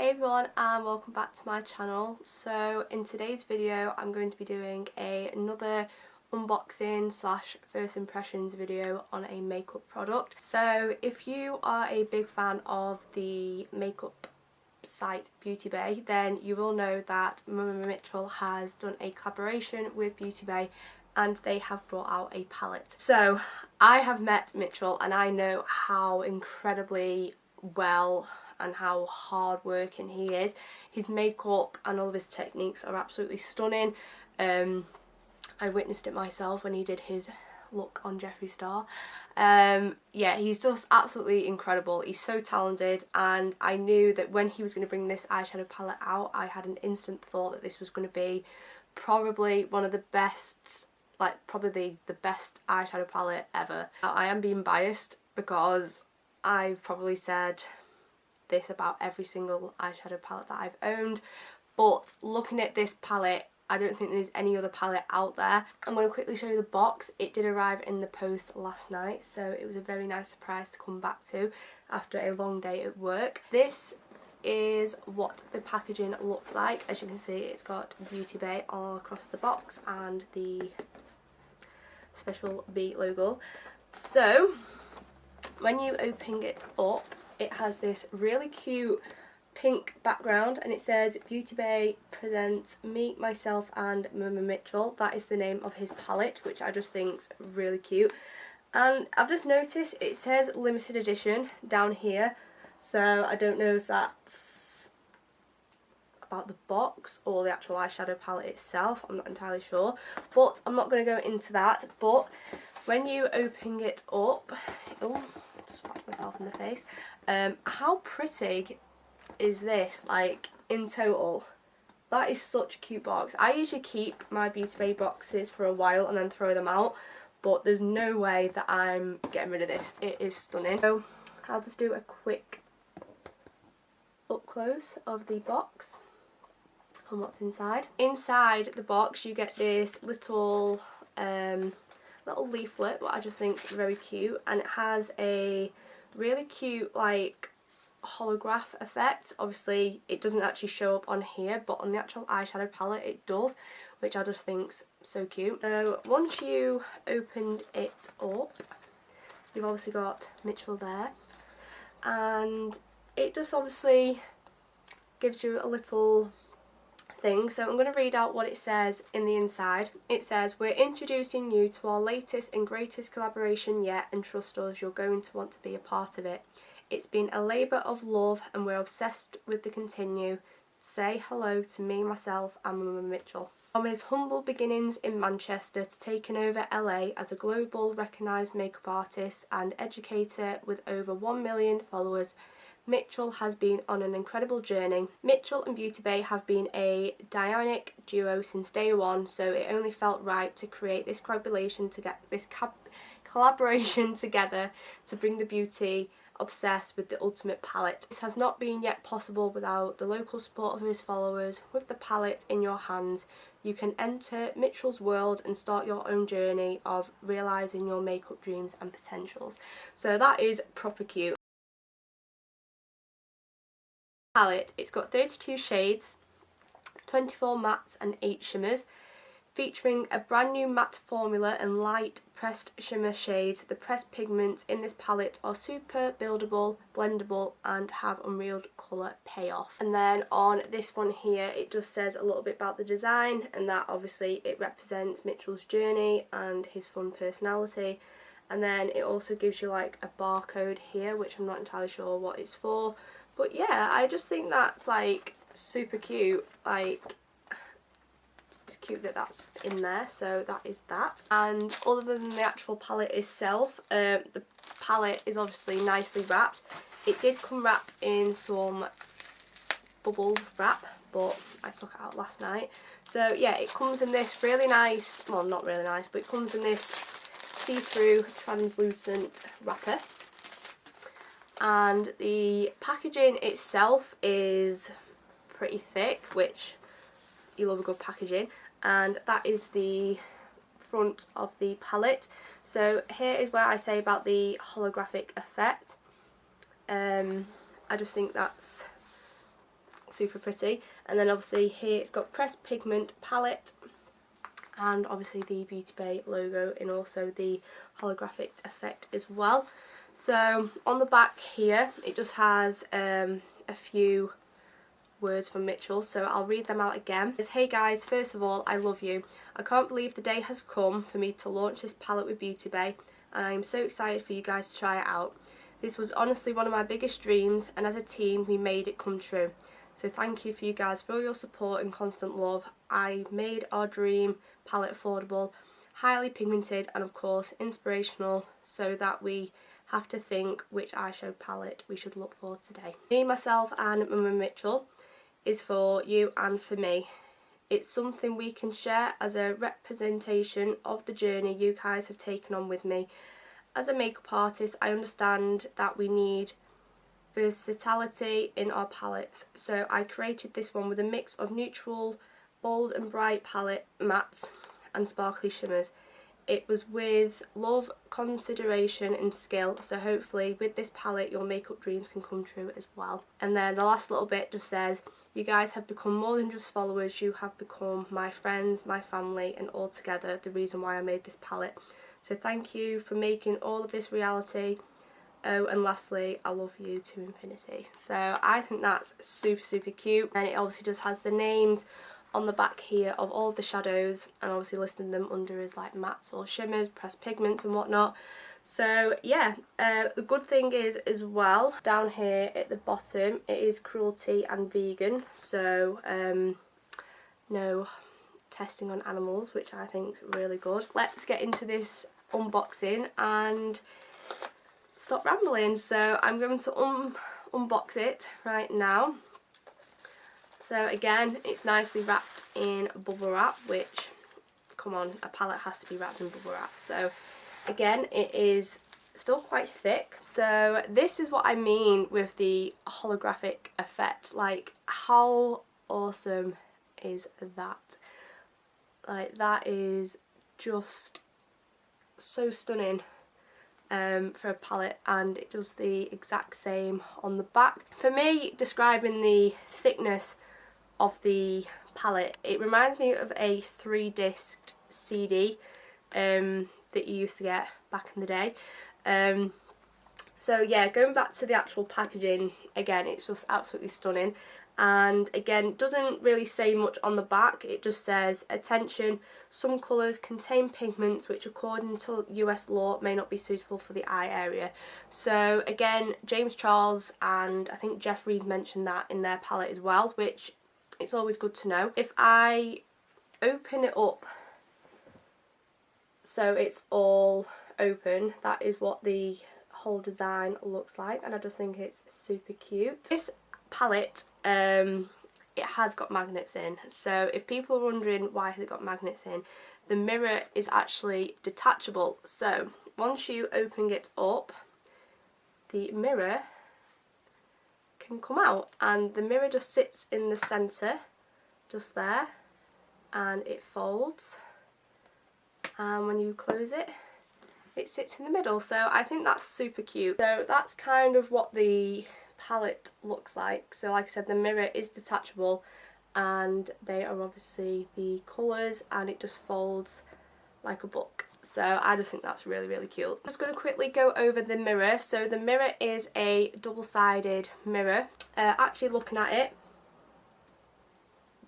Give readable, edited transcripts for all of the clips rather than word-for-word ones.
Hey everyone, and welcome back to my channel. So in today's video I'm going to be doing another unboxing slash first impressions video on a makeup product. So if you are a big fan of the makeup site Beauty Bay, then you will know that MMMMITCHELL has done a collaboration with Beauty Bay and they have brought out a palette. So I have met Mitchell and I know how incredibly well and how hard working he is. His makeup and all of his techniques are absolutely stunning. I witnessed it myself when he did his look on Jeffree Star. Yeah, he's just absolutely incredible. He's so talented, and I knew that when he was going to bring this eyeshadow palette out, I had an instant thought that this was going to be probably one of the best, like probably the best eyeshadow palette ever. Now, I am being biased because I've probably said this about every single eyeshadow palette that I've owned, but looking at this palette, I don't think there's any other palette out there. I'm going to quickly show you the box. It did arrive in the post last night, so it was a very nice surprise to come back to after a long day at work. This is what the packaging looks like. As you can see, it's got Beauty Bay all across the box and the special B logo. So when you open it up, it has this really cute pink background and it says Beauty Bay presents Me, Myself and MMMMITCHELL. That is the name of his palette, which I just think's really cute. And I've just noticed it says limited edition down here, so I don't know if that's about the box or the actual eyeshadow palette itself. I'm not entirely sure, but I'm not going to go into that. But when you open it up, oh, just whacked myself in the face. How pretty is this, like, in total? That is such a cute box. I usually keep my Beauty Bay boxes for a while and then throw them out, but there's no way that I'm getting rid of this. It is stunning. So I'll just do a quick up close of the box and what's inside. Inside the box you get this little leaflet, what I just think is very cute, and it has a really cute like holograph effect. Obviously it doesn't actually show up on here, but on the actual eyeshadow palette it does, which I just think's so cute. So once you opened it up, you've obviously got Mitchell there, and it just obviously gives you a little thing. So I'm going to read out what it says in the inside. It says, "We're introducing you to our latest and greatest collaboration yet, and trust us, you're going to want to be a part of it. It's been a labour of love and we're obsessed with the continue. Say hello to Me, Myself and MMMMITCHELL." From his humble beginnings in Manchester to taking over LA as a global recognised makeup artist and educator with over 1 million followers, Mitchell has been on an incredible journey. Mitchell and Beauty Bay have been a dynamic duo since day one, so it only felt right to create this collaboration together to bring the beauty obsessed with the ultimate palette. This has not been yet possible without the local support of his followers. With the palette in your hands, you can enter Mitchell's world and start your own journey of realising your makeup dreams and potentials. So that is proper cute. Palette, it's got 32 shades, 24 mattes and 8 shimmers, featuring a brand new matte formula and light pressed shimmer shades. The pressed pigments in this palette are super buildable, blendable and have unreal colour payoff. And then on this one here it just says a little bit about the design, and that obviously it represents Mitchell's journey and his fun personality. And then it also gives you like a barcode here, which I'm not entirely sure what it's for. But yeah, I just think that's like super cute. Like, it's cute that that's in there, so that is that. And other than the actual palette itself, the palette is obviously nicely wrapped. It did come wrapped in some bubble wrap, but I took it out last night. So yeah, it comes in this really nice, well not really nice, but it comes in this see-through translucent wrapper. And the packaging itself is pretty thick, which you love a good packaging, and that is the front of the palette. So here is where I say about the holographic effect. I just think that's super pretty. And then obviously here it's got pressed pigment palette, and obviously the Beauty Bay logo and also the holographic effect as well. So on the back here it just has a few words from Mitchell, so I'll read them out again. It's, "Hey guys, first of all, I love you. I can't believe the day has come for me to launch this palette with Beauty Bay, and I am so excited for you guys to try it out. This was honestly one of my biggest dreams, and as a team we made it come true. So thank you for you guys for all your support and constant love. I made our dream palette affordable, highly pigmented, and of course inspirational, so that we have to think which eyeshadow palette we should look for today. Me, myself and Mama Mitchell is for you and for me. It's something we can share as a representation of the journey you guys have taken on with me. As a makeup artist, I understand that we need versatility in our palettes, so I created this one with a mix of neutral, bold and bright palette mattes and sparkly shimmers. It was with love, consideration and skill, so hopefully with this palette your makeup dreams can come true as well." And then the last little bit just says, "You guys have become more than just followers, you have become my friends, my family, and altogether the reason why I made this palette. So thank you for making all of this reality. Oh, and lastly, I love you to infinity." So I think that's super, super cute. And it obviously just has the names on the back here of all of the shadows, and obviously listing them under as like mattes or shimmers, pressed pigments and whatnot. So yeah, the good thing is as well, down here at the bottom it is cruelty and vegan, so no testing on animals, which I think is really good. Let's get into this unboxing and stop rambling. So I'm going to unbox it right now. So again, it's nicely wrapped in bubble wrap, which, come on, a palette has to be wrapped in bubble wrap. So again, it is still quite thick. So this is what I mean with the holographic effect. Like, how awesome is that? Like, that is just so stunning for a palette, and it does the exact same on the back. For me, describing the thickness of the palette, it reminds me of a 3-disc CD that you used to get back in the day. So yeah, going back to the actual packaging, again, it's just absolutely stunning. And again, doesn't really say much on the back. It just says, "Attention, some colours contain pigments which according to US law may not be suitable for the eye area." So again, James Charles and I think Jeffrey's mentioned that in their palette as well, which it's always good to know. If I open it up, so it's all open, that is what the whole design looks like, and I just think it's super cute. This palette, it has got magnets in, so if people are wondering why has it got magnets in, the mirror is actually detachable. So once you open it up, the mirror can come out, and the mirror just sits in the centre, just there, and it folds, and when you close it, it sits in the middle. So I think that's super cute. So that's kind of what the palette looks like. So like I said, the mirror is detachable, and they are obviously the colours, and it just folds like a book. So I just think that's really, really cute. I'm just going to quickly go over the mirror. So the mirror is a double-sided mirror. Actually looking at it,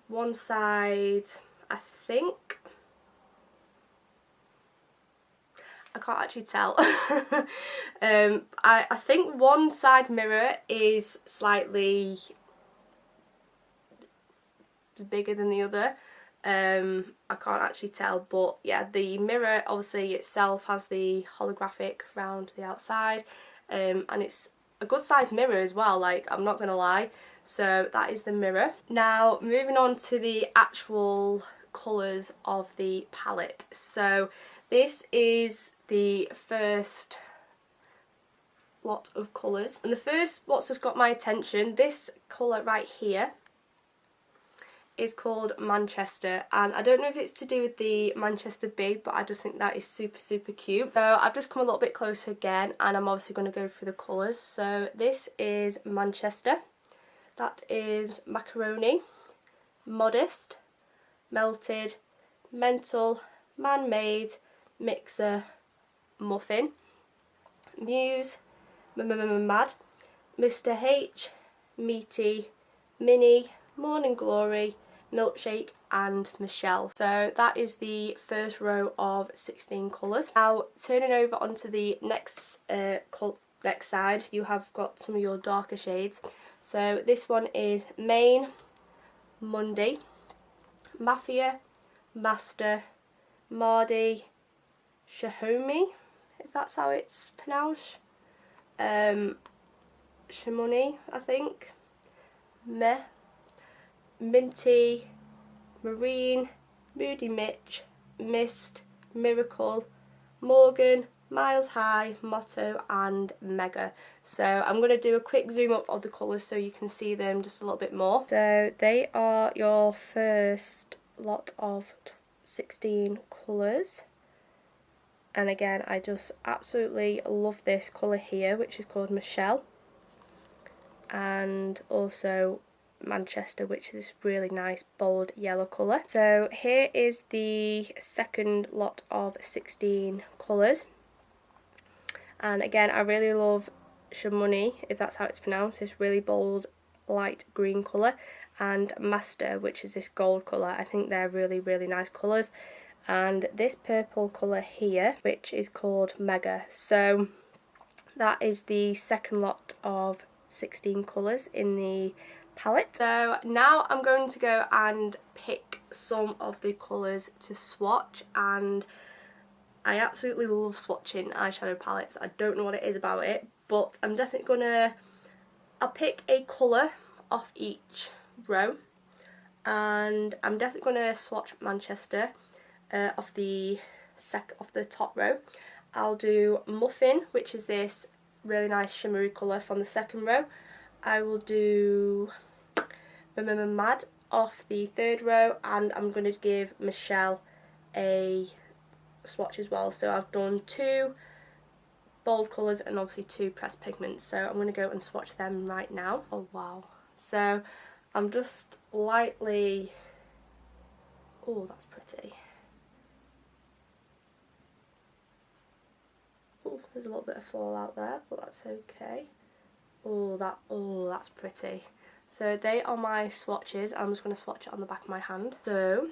one side, I think, I can't actually tell. I think one side mirror is slightly bigger than the other. I can't actually tell, but yeah, the mirror obviously itself has the holographic round the outside, and it's a good sized mirror as well, like, I'm not gonna lie. So that is the mirror. Now moving on to the actual colours of the palette. So this is the first lot of colours, and the first what's just got my attention, this colour right here is called Manchester, and I don't know if it's to do with the Manchester Bee, but I just think that is super, super cute. So I've just come a little bit closer again, and I'm obviously going to go through the colours. So this is Manchester, That is Macaroni, Modest, Melted, Mental, Man-Made, Mixer, Muffin, Muse, Mad, Mr. H, Meaty, Mini, Morning Glory, Milkshake and Michelle. So that is the first row of 16 colours. Now turning over onto the next side, you have got some of your darker shades. So this one is Main, Monday, Mafia, Master, Mardi, Shahumi, if that's how it's pronounced, Shimoni, I think, Minty, Marine, Moody Mitch, Mist, Miracle, Morgan, Miles High, Motto and Mega. So I'm going to do a quick zoom up of the colours so you can see them just a little bit more. So they are your first lot of 16 colours. And again, I just absolutely love this colour here, which is called Michelle. And also Manchester, which is this really nice bold yellow colour. So here is the second lot of 16 colours. And again, I really love Shimoni, if that's how it's pronounced, this really bold light green colour, and Master, which is this gold colour. I think they're really, really nice colours. And this purple colour here, which is called Mega. So that is the second lot of 16 colours in the palette. So now I'm going to go and pick some of the colours to swatch, and I absolutely love swatching eyeshadow palettes. I don't know what it is about it, but I'm definitely I'll pick a colour off each row, and I'm definitely gonna swatch Manchester off the top row. I'll do Muffin, which is this really nice shimmery colour from the second row. I will do Mad off the third row, and I'm going to give Michelle a swatch as well. So I've done 2 bold colours and obviously 2 pressed pigments, so I'm going to go and swatch them right now. Oh wow. So I'm just lightly, oh that's pretty. Oh, there's a little bit of fallout there, but that's okay. Oh that's pretty. So they are my swatches. I'm just going to swatch it on the back of my hand. So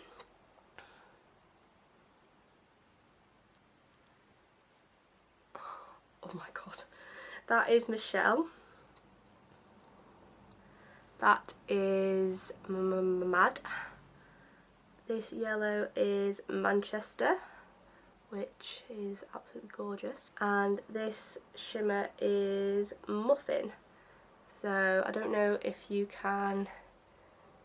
oh my god, that is Michelle, that is Mad, this yellow is Manchester, which is absolutely gorgeous, and this shimmer is Muffin. So I don't know if you can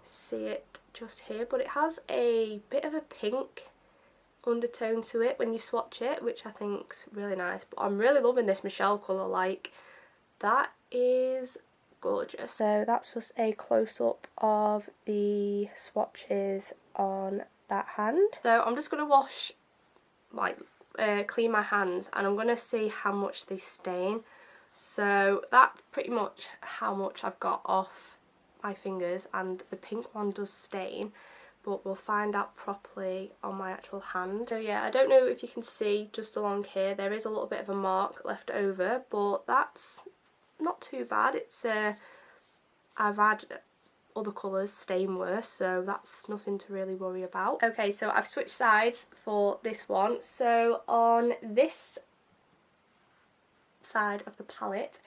see it just here, but it has a bit of a pink undertone to it when you swatch it, which I think's really nice. But I'm really loving this Michelle colour, like that is gorgeous. So that's just a close-up of the swatches on that hand. So I'm just going to wash, like clean my hands, and I'm going to see how much they stain. So that's pretty much how much I've got off my fingers, and the pink one does stain, but we'll find out properly on my actual hand. So yeah, I don't know if you can see just along here, there is a little bit of a mark left over, but that's not too bad. It's I've had other colours stain worse, so that's nothing to really worry about. Okay, so I've switched sides for this one. So on this side of the palette,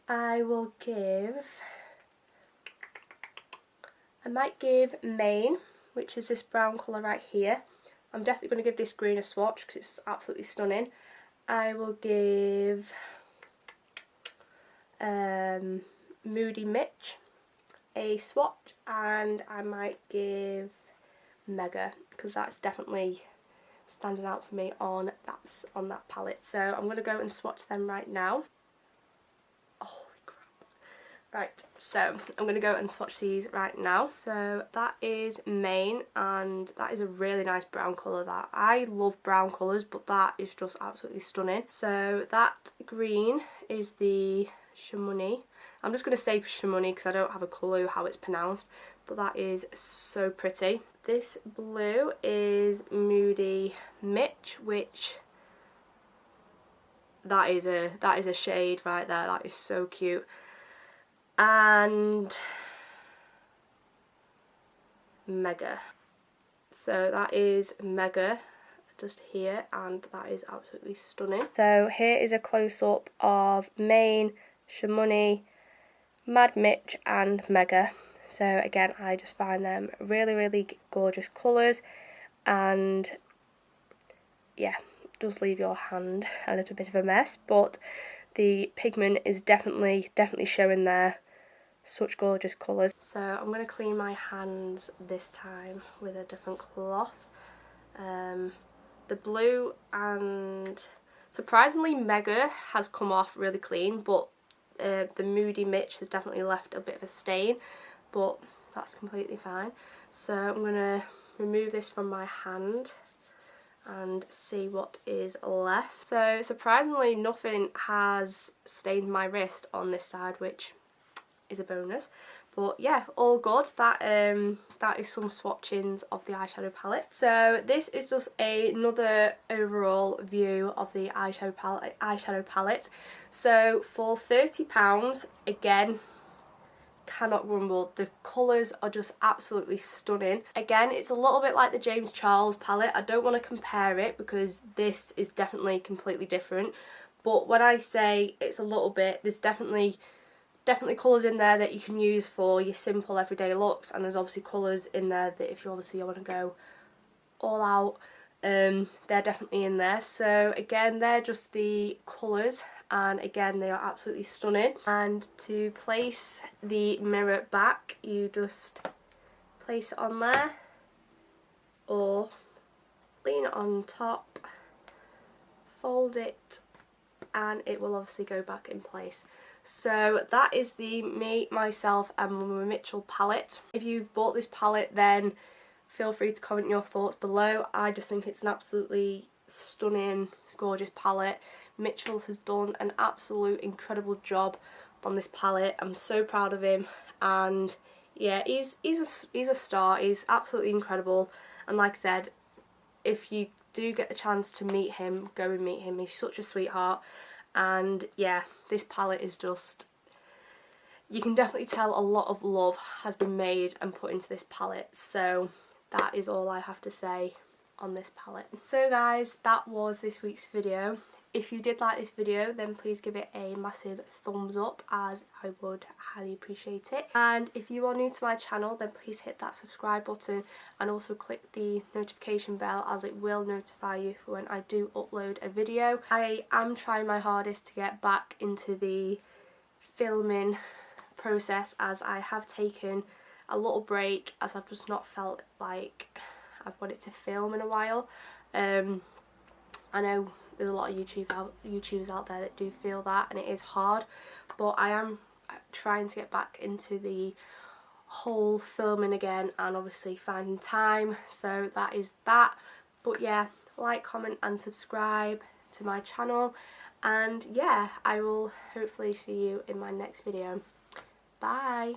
I might give Main, which is this brown colour right here. I'm definitely going to give this green a swatch because it's absolutely stunning. I will give Moody Mitch a swatch, and I might give Mega because that's definitely standing out for me on that palette. So I'm going to go and swatch them right now. Holy crap. Right, so I'm going to go and swatch these right now. So that is Main, and that is a really nice brown colour. That I love brown colours, but that is just absolutely stunning. So that green is the Shimoni. I'm just going to say Chamonix because I don't have a clue how it's pronounced, but that is so pretty. This blue is Moody Mitch, which that is a shade right there. That is so cute. And Mega. So that is Mega just here, and that is absolutely stunning. So here is a close-up of Maine, Chamonix, Mad Mitch and Mega. So again, I just find them really, really gorgeous colours, and yeah, it does leave your hand a little bit of a mess, but the pigment is definitely showing there. Such gorgeous colours. So I'm going to clean my hands this time with a different cloth. The blue, and surprisingly Mega has come off really clean, but the Moody Mitch has definitely left a bit of a stain, but that's completely fine. So I'm going to remove this from my hand and see what is left. So surprisingly nothing has stained my wrist on this side, which is a bonus. But yeah, all good. That is some swatchings of the eyeshadow palette. So this is just another overall view of the eyeshadow palette. So for £30, again, cannot grumble. The colours are just absolutely stunning. Again, it's a little bit like the James Charles palette. I don't want to compare it because this is definitely completely different. But when I say it's a little bit, there's definitely colours in there that you can use for your simple everyday looks, and there's obviously colours in there that if you obviously want to go all out, they're definitely in there. So again, they're just the colours, and again they are absolutely stunning. And to place the mirror back, you just place it on there or lean it on top, fold it, and it will obviously go back in place. So that is the Me, Myself and Mama Mitchell palette. If you've bought this palette, then feel free to comment your thoughts below. I just think it's an absolutely stunning, gorgeous palette. Mitchell has done an absolute incredible job on this palette. I'm so proud of him, and yeah, he's a star. He's absolutely incredible, and like I said, if you do get the chance to meet him, go and meet him. He's such a sweetheart. And yeah, this palette is just, you can definitely tell a lot of love has been made and put into this palette. So that is all I have to say on this palette. So guys, that was this week's video. If you did like this video, then please give it a massive thumbs up, as I would highly appreciate it. And if you are new to my channel, then please hit that subscribe button and also click the notification bell, as it will notify you for when I do upload a video. I am trying my hardest to get back into the filming process, as I have taken a little break, as I've just not felt like I've wanted to film in a while. I know there's a lot of YouTubers out there that do feel that, and it is hard, but I am trying to get back into the whole filming again and obviously finding time. So that is that. But yeah, like, comment and subscribe to my channel, and yeah, I will hopefully see you in my next video. Bye.